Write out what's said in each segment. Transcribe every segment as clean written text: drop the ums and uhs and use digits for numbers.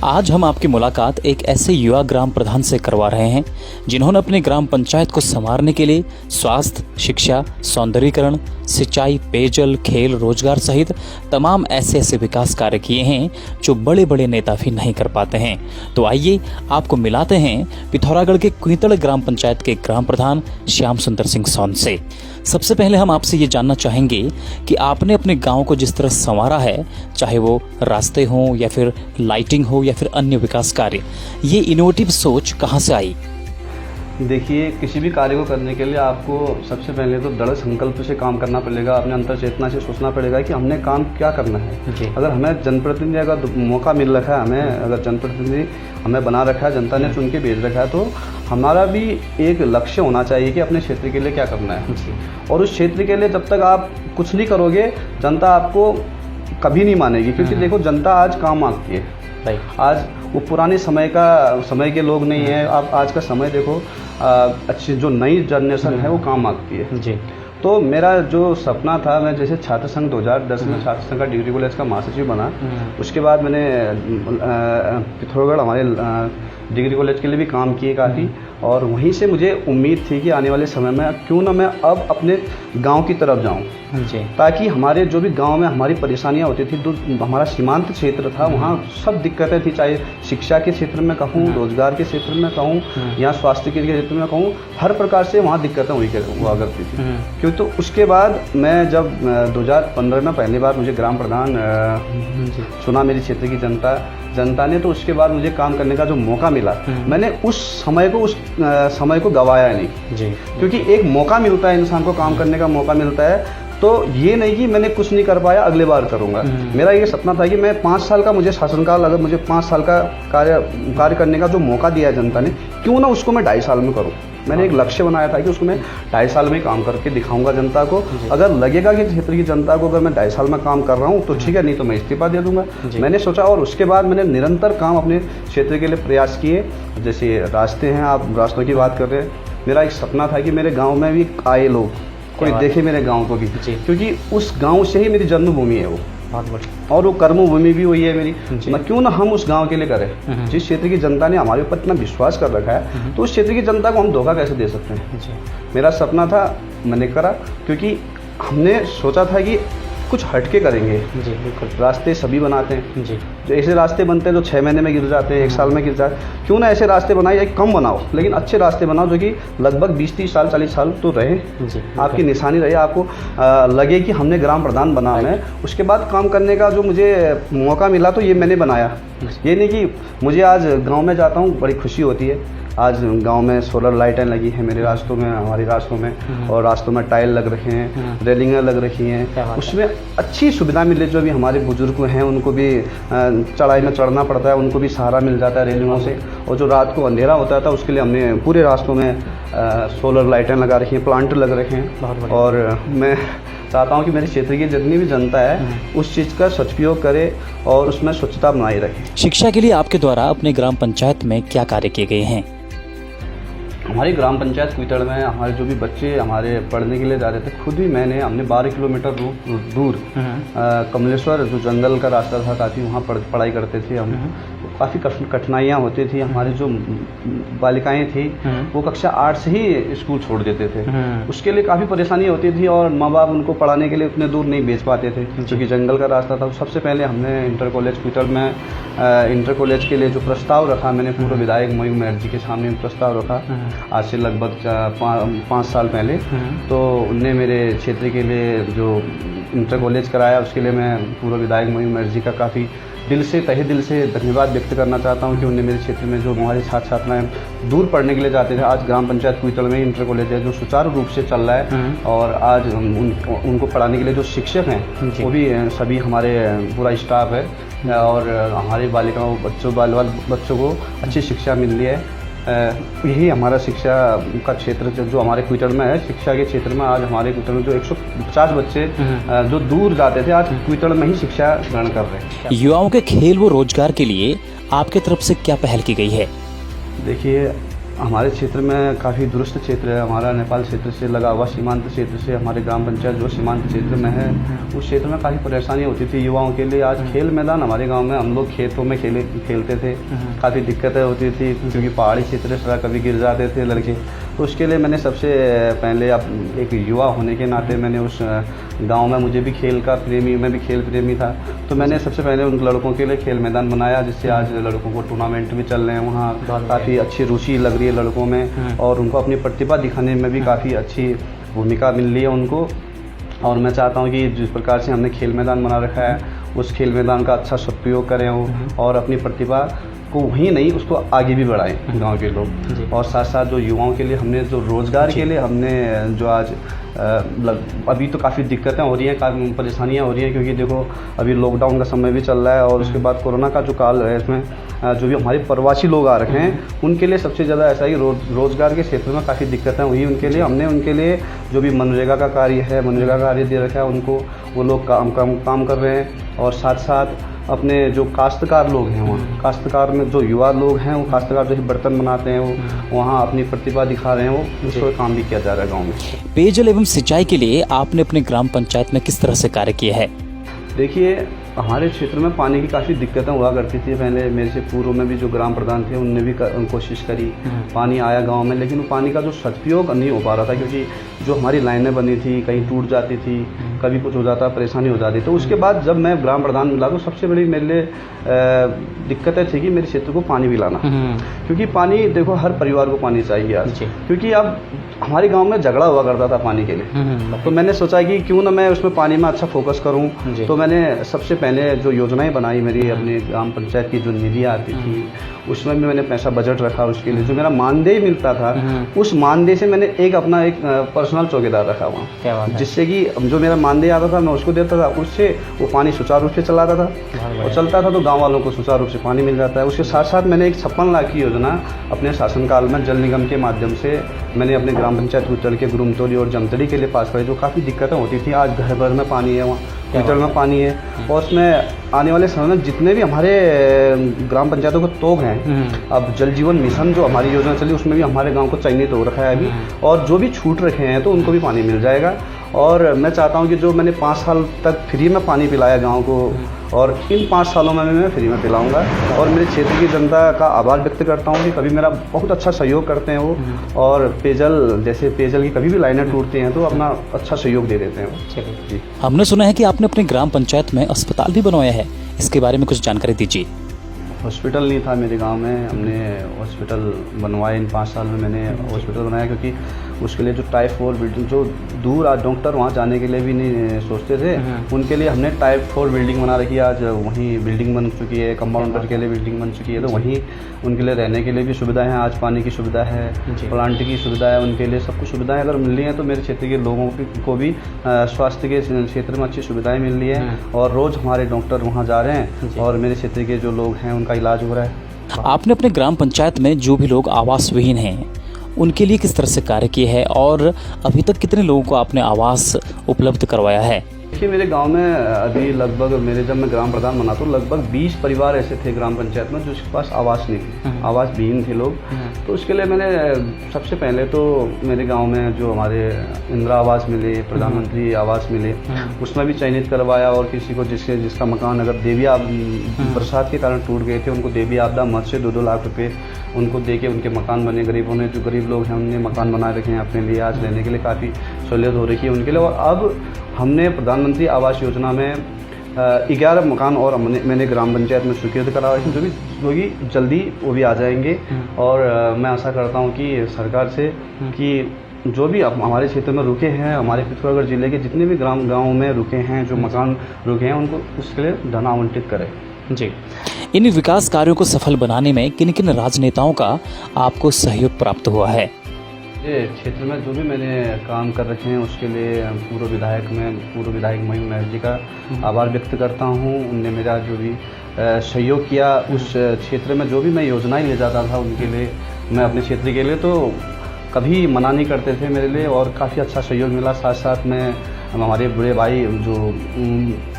आज हम आपकी मुलाकात एक ऐसे युवा ग्राम प्रधान से करवा रहे हैं जिन्होंने अपने ग्राम पंचायत को संवारने के लिए स्वास्थ्य, शिक्षा, सौंदर्यीकरण, सिंचाई, पेयजल, खेल, रोजगार सहित तमाम ऐसे विकास कार्य किए हैं जो बड़े बड़े नेता भी नहीं कर पाते हैं। तो आइए आपको मिलाते हैं पिथौरागढ़ के कुइतड़ ग्राम पंचायत के ग्राम प्रधान श्याम सुंदर सिंह सोन से। सबसे पहले हम आपसे ये जानना चाहेंगे कि आपने अपने गांव को जिस तरह संवारा है, चाहे वो रास्ते हों या फिर लाइटिंग हो या फिर अन्य विकास कार्य, ये इनोवेटिव सोच कहाँ से आई? देखिए, किसी भी कार्य को करने के लिए आपको सबसे पहले तो दृढ़ संकल्प से काम करना पड़ेगा। अपने अंतर चेतना से सोचना पड़ेगा कि हमने काम क्या करना है। अगर हमें जनप्रतिनिधि अगर मौका मिल रखा है, हमें अगर जनप्रतिनिधि हमें बना रखा है, जनता ने चुन के भेज रखा है, तो हमारा भी एक लक्ष्य होना चाहिए कि अपने क्षेत्र के लिए क्या करना है। और उस क्षेत्र के लिए जब तक आप कुछ नहीं करोगे, जनता आपको कभी नहीं मानेगी। क्योंकि देखो, जनता आज काम मांगती है। आज वो पुराने समय के लोग नहीं है। आप आज का समय देखो, अच्छी जो नई जनरेशन है वो काम मांगती है जी। तो मेरा जो सपना था, मैं जैसे छात्र संघ 2010 में छात्र संघ का डिग्री कॉलेज का महासचिव बना। उसके बाद मैंने पिथौरागढ़ हमारे डिग्री कॉलेज के लिए भी काम किए काफ़ी। और वहीं से मुझे उम्मीद थी कि आने वाले समय में क्यों ना मैं अब अपने गांव की तरफ जाऊं, ताकि हमारे जो भी गांव में हमारी परेशानियां होती थी, जो हमारा सीमांत क्षेत्र था, वहाँ सब दिक्कतें थी, चाहे शिक्षा के क्षेत्र में कहूँ, रोजगार के क्षेत्र में कहूँ, या स्वास्थ्य के क्षेत्र में कहूँ, हर प्रकार से वहाँ दिक्कतें हुआ करती थी। क्यों? तो उसके बाद मैं जब 2015 में पहली बार मुझे ग्राम प्रधान चुना मेरी क्षेत्र की जनता ने, तो उसके बाद मुझे काम करने का जो मौका मिला, मैंने उस समय को गवाया नहीं जी। क्योंकि एक मौका मिलता है, इंसान को काम करने का मौका मिलता है, तो ये नहीं कि मैंने कुछ नहीं कर पाया अगले बार करूंगा। मेरा ये सपना था कि मैं 5 साल का मुझे शासनकाल, अगर मुझे 5 साल का कार्य करने का जो मौका दिया है जनता ने, क्यों ना उसको मैं 2.5 साल में करूं। मैंने एक लक्ष्य बनाया था कि उसको मैं 2.5 साल में काम करके दिखाऊंगा जनता को। अगर लगेगा कि क्षेत्र की जनता को अगर मैं 2.5 साल में काम कर रहा हूँ तो ठीक है, नहीं तो मैं इस्तीफा दे दूंगा। मैंने सोचा, और उसके बाद मैंने निरंतर काम अपने क्षेत्र के लिए प्रयास किए। जैसे रास्ते हैं, आप रास्तों की बात कर रहे हैं, मेरा एक सपना था कि मेरे गाँव में भी आए लोग, कोई देखे मेरे गांव को भी, क्योंकि उस गांव से ही मेरी जन्मभूमि है वो, और वो कर्मभूमि भी वही है मेरी। मैं क्यों ना हम उस गांव के लिए करें। जिस क्षेत्र की जनता ने हमारे ऊपर इतना विश्वास कर रखा है, तो उस क्षेत्र की जनता को हम धोखा कैसे दे सकते हैं। मेरा सपना था, मैंने करा, क्योंकि हमने सोचा था कि कुछ हटके करेंगे जी। बिल्कुल, रास्ते सभी बनाते हैं जी। जो ऐसे रास्ते बनते हैं जो 6 महीने में गिर जाते हैं, 1 साल में गिर जाते हैं, क्यों ना ऐसे रास्ते बनाए, या कम बनाओ लेकिन अच्छे रास्ते बनाओ जो कि लगभग 20-30 साल 40 साल तो रहे जी। आपकी निशानी रहे, आपको लगे कि हमने ग्राम प्रधान बना है। उसके बाद काम करने का जो मुझे मौका मिला, तो ये मैंने बनाया। ये नहीं कि मुझे आज गाँव में जाता हूँ बड़ी खुशी होती है। आज गांव में सोलर लाइटें लगी हैं मेरे रास्तों में, हमारे रास्तों में, और रास्तों में टाइल लग रखे हैं, रेलिंगें लग रखी हैं, उसमें अच्छी सुविधा मिले। जो भी हमारे बुजुर्ग हैं उनको भी चढ़ाई में चढ़ना पड़ता है, उनको भी सहारा मिल जाता है रेलिंगों से। और जो रात को अंधेरा होता था, उसके लिए हमने पूरे रास्तों में सोलर लाइटें लगा रखी हैं, प्लांट लग रखे हैं। और मैं चाहता हूँ कि मेरे क्षेत्र की जितनी भी जनता है उस चीज़ का सदुपयोग करे और उसमें स्वच्छता बनाए रखे। शिक्षा के लिए आपके द्वारा अपने ग्राम पंचायत में क्या कार्य किए गए हैं? हमारी ग्राम पंचायत कुइतड़ में हमारे जो भी बच्चे हमारे पढ़ने के लिए जा रहे थे, खुद ही हमने 12 किलोमीटर दूर कमलेश्वर, जो जंगल का रास्ता था, काफ़ी वहाँ पढ़ाई करते थे हम। काफ़ी कठिनाइयाँ होती थी। हमारी जो बालिकाएं थी वो कक्षा 8 से ही स्कूल छोड़ देते थे। उसके लिए काफ़ी परेशानी होती थी, और माँ बाप उनको पढ़ाने के लिए उतने दूर नहीं भेज पाते थे, क्योंकि जंगल का रास्ता था। सबसे पहले हमने इंटर कॉलेज कुइतड़ में इंटर कॉलेज के लिए जो प्रस्ताव रखा, मैंने पूर्व विधायक मयूर महर जी के सामने प्रस्ताव रखा आज से लगभग 5 साल पहले। तो उनने मेरे क्षेत्र के लिए जो इंटर कॉलेज कराया, उसके लिए मैं पूर्व विधायक मयूर महर जी का काफ़ी तहे दिल से धन्यवाद व्यक्त करना चाहता हूं कि उन्होंने मेरे क्षेत्र में जो हमारे छात्र छात्राएं दूर पढ़ने के लिए जाते थे, आज ग्राम पंचायत कुइतड़ में इंटर कॉलेज है जो सुचारू रूप से चल रहा है। और आज उनको पढ़ाने के लिए जो शिक्षक हैं वो भी सभी हमारे पूरा स्टाफ है, और हमारी बालिकाओं बच्चों को अच्छी शिक्षा मिल रही है। यही हमारा शिक्षा का क्षेत्र जो हमारे कुइतड़ में है। शिक्षा के क्षेत्र में आज हमारे कुइतड़ में जो 150 बच्चे जो दूर जाते थे, आज कुइतड़ में ही शिक्षा ग्रहण कर रहे हैं। युवाओं के खेल व रोजगार के लिए आपके तरफ से क्या पहल की गई है? देखिए, हमारे क्षेत्र में काफ़ी दुरुस्त क्षेत्र है। हमारा नेपाल क्षेत्र से लगा हुआ सीमांत क्षेत्र से हमारे ग्राम पंचायत जो सीमांत क्षेत्र में है, उस क्षेत्र में काफ़ी परेशानी होती थी युवाओं के लिए। आज खेल मैदान हमारे गांव में, हम लोग खेतों में खेलते थे, काफ़ी दिक्कतें होती थी क्योंकि पहाड़ी क्षेत्र से कभी गिर जाते थे लड़के। तो उसके लिए मैंने सबसे पहले अब एक युवा होने के नाते मैंने उस गांव में, मुझे भी खेल का प्रेमी, मैं भी खेल प्रेमी था, तो मैंने सबसे पहले उन लड़कों के लिए खेल मैदान बनाया, जिससे आज लड़कों को टूर्नामेंट भी चल रहे हैं। वहाँ काफ़ी अच्छी रुचि लग रही है लड़कों में और उनको अपनी प्रतिभा दिखाने में भी काफ़ी अच्छी भूमिका मिल रही है उनको। और मैं चाहता हूँ कि जिस प्रकार से हमने खेल मैदान बना रखा है, उस खेल मैदान का अच्छा सदुपयोग करें वो और अपनी प्रतिभा को वहीं नहीं, उसको आगे भी बढ़ाएं गांव के लोग। और साथ साथ जो युवाओं के लिए हमने जो रोज़गार के लिए हमने जो आज अभी तो काफ़ी दिक्कतें हो रही हैं, काफ़ी परेशानियां हो रही हैं, क्योंकि देखो अभी लॉकडाउन का समय भी चल रहा है और उसके बाद कोरोना का जो काल है, इसमें जो भी हमारे प्रवासी लोग आ रखे हैं उनके लिए सबसे ज़्यादा ऐसा ही रोज़गार के क्षेत्र में काफ़ी दिक्कतें हुई उनके लिए। हमने उनके लिए जो भी मनरेगा का कार्य है, मनरेगा का कार्य दे रखा है उनको, वो लोग काम कर रहे हैं। और साथ साथ अपने जो काश्तकार लोग हैं, वहाँ काश्तकार में जो युवा लोग हैं, वो काश्तकार जो बर्तन बनाते हैं, वो वहाँ अपनी प्रतिभा दिखा रहे हैं, वो उस पर काम भी किया जा रहा है गाँव में। पेयजल एवं सिंचाई के लिए आपने अपने ग्राम पंचायत में किस तरह से कार्य किया है? देखिए, हमारे क्षेत्र में पानी की काफ़ी दिक्कतें हुआ करती थी पहले। मेरे से पूर्व में भी जो ग्राम प्रधान थे उनने भी कोशिश करी, पानी आया गांव में, लेकिन वो पानी का जो सदुपयोग नहीं हो पा रहा था, क्योंकि जो हमारी लाइनें बनी थी कहीं टूट जाती थी, कभी कुछ हो जाता, परेशानी हो जाती। तो उसके बाद जब मैं ग्राम प्रधान मिला तो सबसे बड़ी मेरे लिए दिक्कतें थी कि मेरे क्षेत्र को पानी पिलाना, क्योंकि पानी देखो हर परिवार को पानी चाहिए आज, क्योंकि अब हमारे गांव में झगड़ा हुआ करता था पानी के लिए। तो मैंने सोचा कि क्यों ना मैं उसमें पानी में अच्छा फोकस करूं। तो मैंने सबसे पहले जो योजनाएं बनाई मेरी अपनी ग्राम पंचायत की, जो निधि आती थी उसमें भी मैंने पैसा बजट रखा उसके लिए। जो मेरा मानदेय मिलता था उस मानदेय से मैंने अपना एक पर्सनल चौकीदार रखा वहाँ, जिससे कि जो मेरा मानदेय आता था मैं उसको देता था, उससे वो पानी सुचारू रूप से चलाता था और चलता था, तो गाँव वालों को सुचारू रूप से पानी मिल जाता है। उसके साथ साथ मैंने एक 56 लाख की योजना अपने शासनकाल में जल निगम के माध्यम से मैंने अपने ग्राम पंचायत गुटल के गुरुमतोली और जमतड़ी के लिए पास कराई। जो काफ़ी दिक्कतें होती थी, आज घर भर में पानी है, वहाँ गुटल में पानी है, और उसमें आने वाले समय में जितने भी हमारे ग्राम पंचायतों को तोग हैं, अब जल जीवन मिशन जो हमारी योजना चली उसमें भी हमारे गांव को चयनित हो रखा है अभी, और जो भी छूट रखे हैं तो उनको भी पानी मिल जाएगा। और मैं चाहता हूं कि जो मैंने 5 साल तक फ्री में पानी पिलाया गांव को, और इन 5 सालों में मैं फ्री में पिलाऊंगा। और मेरे क्षेत्र की जनता का आभार व्यक्त करता हूं कि कभी मेरा बहुत अच्छा सहयोग करते हैं वो, और पेयजल की कभी भी लाइनें टूटती हैं तो अपना अच्छा सहयोग दे देते हैं वो। जी, हमने सुना है कि आपने अपने ग्राम पंचायत में अस्पताल भी बनवाया है, इसके बारे में कुछ जानकारी दीजिए। हॉस्पिटल नहीं था मेरे गांव में, हमने हॉस्पिटल बनवाए। इन 5 साल में मैंने हॉस्पिटल बनाया, क्योंकि उसके लिए जो टाइप 4 बिल्डिंग, जो दूर आज डॉक्टर वहाँ जाने के लिए भी नहीं सोचते थे, उनके लिए हमने टाइप 4 बिल्डिंग बना रखी है। आज वहीं बिल्डिंग बन चुकी है, कंपाउंडर के लिए बिल्डिंग बन चुकी है, तो वहीं उनके लिए रहने के लिए भी सुविधाएं हैं। आज पानी की सुविधा है, प्लांट की सुविधा है, उनके लिए सब कुछ सुविधाएं अगर मिल रही हैं तो मेरे क्षेत्र के लोगों को भी स्वास्थ्य के क्षेत्र में अच्छी सुविधाएँ मिल रही हैं, और रोज़ हमारे डॉक्टर वहाँ जा रहे हैं और मेरे क्षेत्र के जो लोग हैं उनका इलाज हो रहा है। आपने अपने ग्राम पंचायत में जो भी लोग आवास विहीन हैं उनके लिए किस तरह से कार्य किए हैं, और अभी तक कितने लोगों को आपने आवास उपलब्ध करवाया है? देखिए, मेरे गांव में अभी लगभग जब मैं ग्राम प्रधान बना तो लगभग 20 परिवार ऐसे थे ग्राम पंचायत में जिसके पास आवास नहीं थे, आवास विहीन थे लोग। तो उसके लिए मैंने सबसे पहले तो मेरे गांव में जो हमारे इंदिरा आवास मिले, प्रधानमंत्री आवास मिले, उसमें भी चयनित करवाया। और किसी को जिसका मकान अगर देवी बरसात के कारण टूट गए थे, उनको देवी आपदा मद से 2-2 लाख रुपये उनको दे के उनके मकान बने। गरीबों ने, जो गरीब लोग हैं उनने मकान बनाए रखे हैं अपने लिए, आज रहने के लिए काफ़ी सहूलियत हो रही है उनके लिए। और अब हमने प्रधानमंत्री आवास योजना में 11 मकान और मैंने ग्राम पंचायत में स्वीकृत करा है, जो भी जल्दी वो भी आ जाएंगे। और मैं आशा करता हूँ कि सरकार से कि जो भी हमारे क्षेत्र में रुके हैं, हमारे पिथौरागढ़ जिले के जितने भी गाँव में रुके हैं, जो मकान रुके हैं, उनको उसके लिए धन आवंटित करें। जी, इन विकास कार्यों को सफल बनाने में किन किन राजनेताओं का आपको सहयोग प्राप्त हुआ है? ये क्षेत्र में जो भी मैंने काम कर रखे हैं उसके लिए पूर्व विधायक मयूर महर जी का आभार व्यक्त करता हूँ। उनने मेरा जो भी सहयोग किया, उस क्षेत्र में जो भी मैं योजनाएं ले जाता था उनके लिए, मैं अपने क्षेत्र के लिए, तो कभी मना नहीं करते थे मेरे लिए, और काफ़ी अच्छा सहयोग मिला। साथ साथ मैं हमारे बड़े भाई जो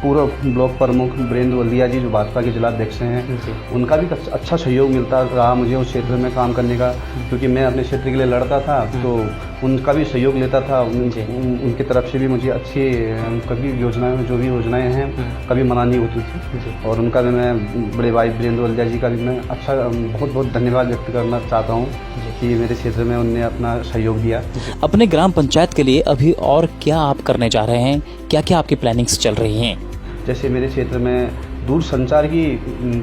पूर्व ब्लॉक प्रमुख वीरेंद्र वल्दिया जी जो भाजपा के जिलाध्यक्ष हैं, उनका भी अच्छा सहयोग मिलता रहा मुझे उस क्षेत्र में काम करने का, क्योंकि मैं अपने क्षेत्र के लिए लड़ता था तो उनका भी सहयोग लेता था। उनकी तरफ से भी मुझे अच्छी कभी योजनाएं जो भी योजनाएं हैं कभी मना नहीं होती थी, और उनका भी मैं बड़े भाई वीरेंद्र वल्दिया जी का भी मैं अच्छा बहुत बहुत धन्यवाद व्यक्त करना चाहता हूँ कि मेरे क्षेत्र में उनने अपना सहयोग दिया। अपने ग्राम पंचायत के लिए अभी और क्या आप करने जा रहे हैं, क्या क्या आपकी प्लानिंग्स चल रही हैं? जैसे मेरे क्षेत्र में दूर संचार की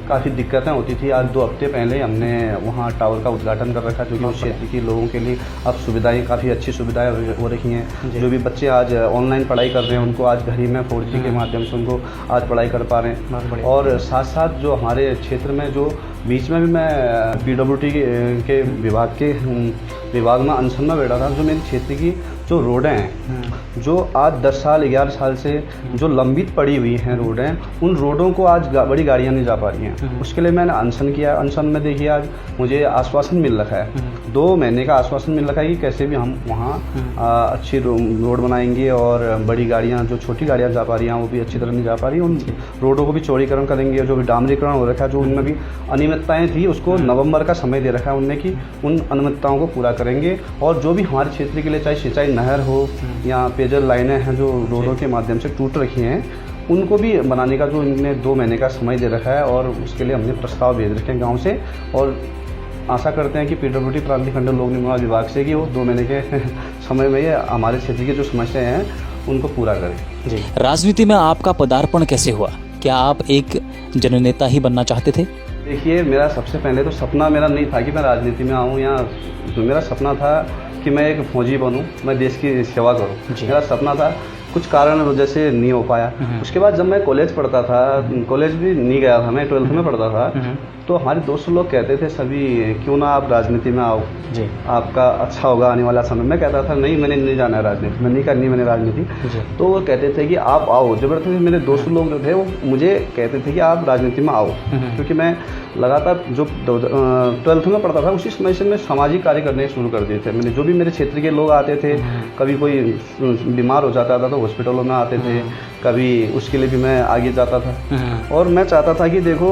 काफ़ी दिक्कतें होती थी। आज 2 हफ्ते पहले हमने वहाँ टावर का उद्घाटन कर रखा, क्योंकि उस क्षेत्र के लोगों के लिए अब सुविधाएं काफ़ी अच्छी सुविधाएं हो रही हैं। जो भी बच्चे आज ऑनलाइन पढ़ाई कर रहे हैं उनको आज घर ही में 4G के माध्यम से उनको आज पढ़ाई कर पा रहे हैं। और साथ साथ जो हमारे क्षेत्र में जो बीच में भी मैं PWD के विभाग में अनशन में बैठा था, जो मेरे क्षेत्र की जो रोडें हैं जो आज 10 साल 11 साल से जो लंबित पड़ी हुई हैं रोडें, उन रोडों को आज बड़ी गाड़ियां नहीं जा पा रही हैं। उसके लिए मैंने अनशन किया। अनशन में देखिए आज मुझे आश्वासन मिल रखा है, 2 महीने का आश्वासन मिल रखा है कि कैसे भी हम वहाँ अच्छी रोड बनाएंगे और बड़ी गाड़ियाँ जो छोटी गाड़ियाँ जा पा रही हैं वो भी अच्छी तरह नहीं जा पा रही, उन रोडों को भी चौड़ीकरण करेंगे। जो भी डामरीकरण हो रखा है, जो उनमें भी अनियमितताएँ थी, उसको नवंबर का समय दे रखा है उनने कि उन अनियमितताओं को पूरा करेंगे। और जो भी हमारे क्षेत्र के लिए चाहे सिंचाई नहर हो या पेयजल लाइनें हैं जो रोडों के माध्यम से टूट रखी हैं, उनको भी बनाने का जो इनने 2 महीने का समय दे रखा है, और उसके लिए हमने प्रस्ताव भेज रखे हैं गांव से, और आशा करते हैं कि PWD प्रांतीय खंड लोक निर्माण विभाग से कि वो 2 महीने के समय में ये हमारे क्षेत्र की जो समस्याएं हैं उनको पूरा करें। राजनीति में आपका पदार्पण कैसे हुआ? क्या आप एक जननेता ही बनना चाहते थे? देखिए, मेरा सबसे पहले तो सपना मेरा नहीं था कि मैं राजनीति में आऊँ, या मेरा सपना था कि मैं एक फौजी बनूं, मैं देश की सेवा करूं। मेरा सपना था, कुछ कारण वजह से नहीं हो पाया। उसके बाद जब मैं कॉलेज पढ़ता था, कॉलेज भी नहीं गया था, मैं 12th में पढ़ता था, तो हमारे दोस्त लोग कहते थे सभी, क्यों ना आप राजनीति में आओ, आपका अच्छा होगा आने वाला समय। मैं कहता था नहीं, मैंने नहीं जाना है राजनीति, मैं नहीं करनी मैंने राजनीति। तो वो कहते थे कि आप आओ, जबरदस्ती मेरे दोस्त लोग जो थे वो मुझे कहते थे कि आप राजनीति में आओ, क्योंकि मैं लगातार जो 12th में पढ़ता था उसी समय से मैं सामाजिक कार्य करने शुरू कर दिए थे। मैंने जो भी मेरे क्षेत्र के लोग आते थे, कभी कोई बीमार हो जाता था तो हॉस्पिटलों में आते थे, कभी उसके लिए भी मैं आगे जाता था। और मैं चाहता था कि देखो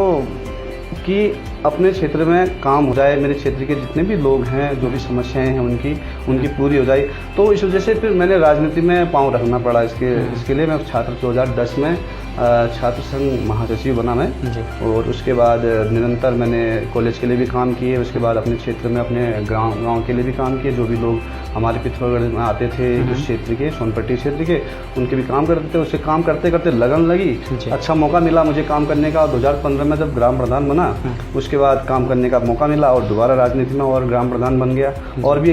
कि अपने क्षेत्र में काम हो जाए, मेरे क्षेत्र के जितने भी लोग हैं, जो भी समस्याएं हैं उनकी पूरी हो जाए। तो इस वजह से फिर मैंने राजनीति में पाँव रखना पड़ा। इसके लिए मैं छात्र 2010 में छात्र संघ महासचिव बना मैं, और उसके बाद निरंतर मैंने कॉलेज के लिए भी काम किए। उसके बाद अपने क्षेत्र में अपने गांव के लिए भी काम किए। जो भी लोग हमारे पिथौरागढ़ में आते थे उस क्षेत्र के, सोनपट्टी क्षेत्र के, उनके भी काम करते थे। उससे काम करते करते लगन लगी, अच्छा मौका मिला मुझे काम करने का। 2015 में जब ग्राम प्रधान बना, उसके बाद काम करने का मौका मिला और दोबारा राजनीति में और ग्राम प्रधान बन गया, और भी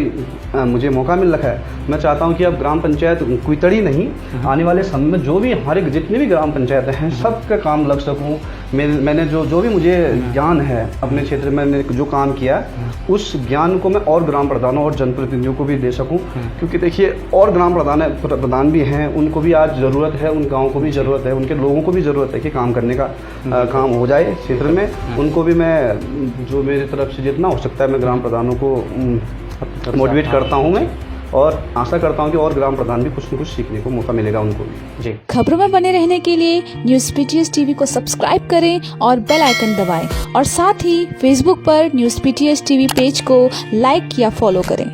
मुझे मौका मिल रखा है। मैं चाहता हूँ कि अब ग्राम पंचायत कुतड़ी नहीं, आने वाले समय में जो भी हमारे जितने भी ग्राम पंचायत हैं सबका काम लग सकूँ। मैंने जो भी मुझे ज्ञान है अपने क्षेत्र में, मैंने जो काम किया उस ज्ञान को मैं और ग्राम प्रधानों और जनप्रतिनिधियों को भी दे सकूं। क्योंकि देखिए, और ग्राम प्रधान भी हैं, उनको भी आज ज़रूरत है, उन गाँव को भी ज़रूरत है, उनके लोगों को भी ज़रूरत है कि काम करने का काम हो जाए क्षेत्र में। उनको भी मैं जो मेरी तरफ से जितना हो सकता है मैं ग्राम प्रधानों को मोटिवेट करता हूँ मैं, और आशा करता हूं कि और ग्राम प्रधान भी कुछ न कुछ सीखने को मौका मिलेगा उनको भी। जी, खबरों में बने रहने के लिए न्यूज़ PTS टीवी को सब्सक्राइब करें और बेल आइकन दबाएं, और साथ ही फेसबुक पर न्यूज़ PTS टीवी पेज को लाइक या फॉलो करें।